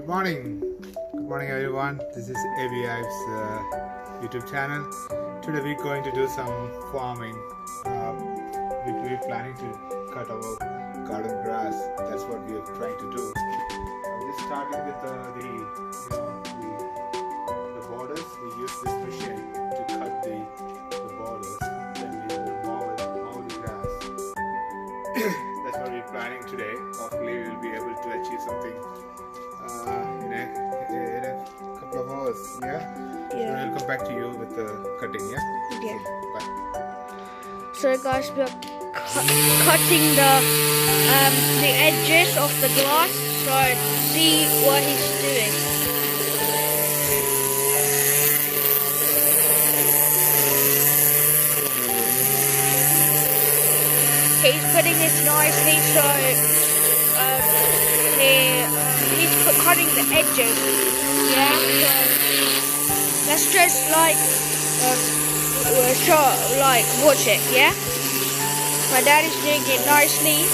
Good morning. Good morning everyone. This is Abiype's YouTube channel. Today we're going to do some farming. We're planning to cut our garden grass. That's what we are trying to do. I'm just starting with the borders. We use this machine to cut the borders. Then we will mow the grass. That's what we're planning today. Hopefully we'll be able to achieve something in a couple of hours. Yeah. So we'll come back to you with the cutting. Yeah. Yeah. So, bye. So guys, we're cutting the edges of the glass. So see what he's doing. He's putting it nicely, so he's cutting the edges. Yeah. So let's just watch it. Yeah. My dad is doing it nicely.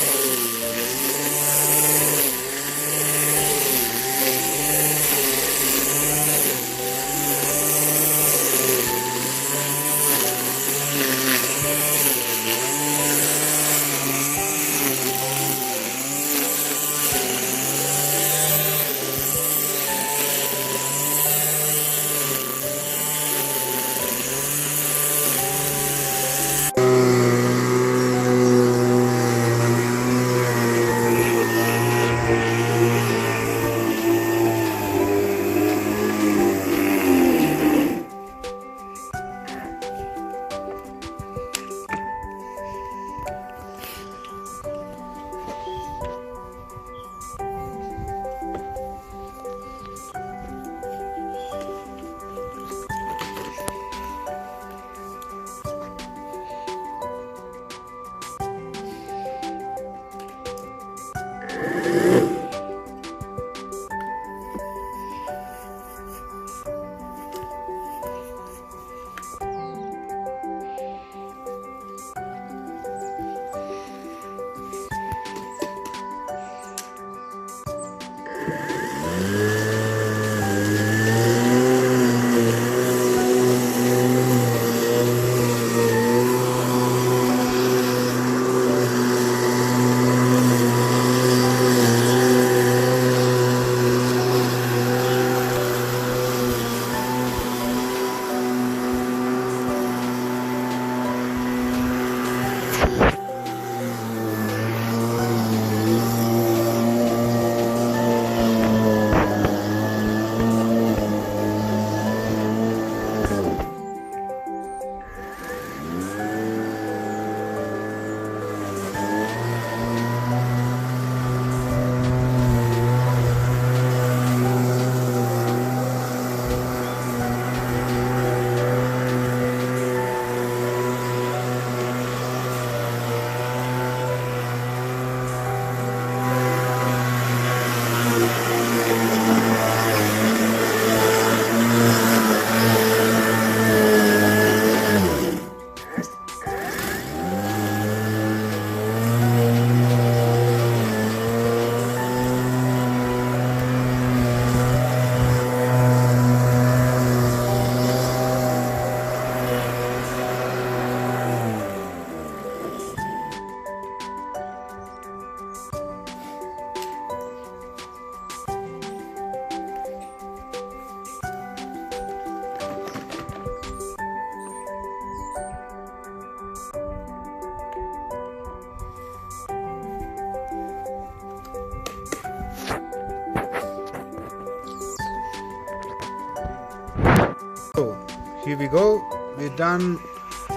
So here we go. We're done.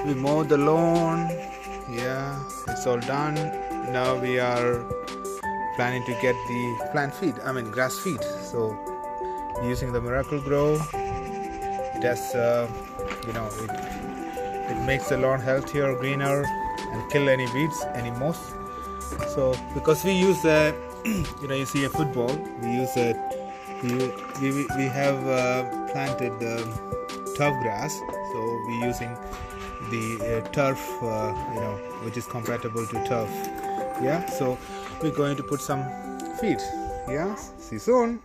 We mowed the lawn. Yeah, it's all done. Now we are planning to get the grass feed. So using the Miracle Grow, it has it makes the lawn healthier, greener, and kill any weeds, any moss. So because we use you see a football, we use we have planted turf grass, so we're using the turf which is compatible to turf. Yeah, so we're going to put some feed. Yeah, see you soon.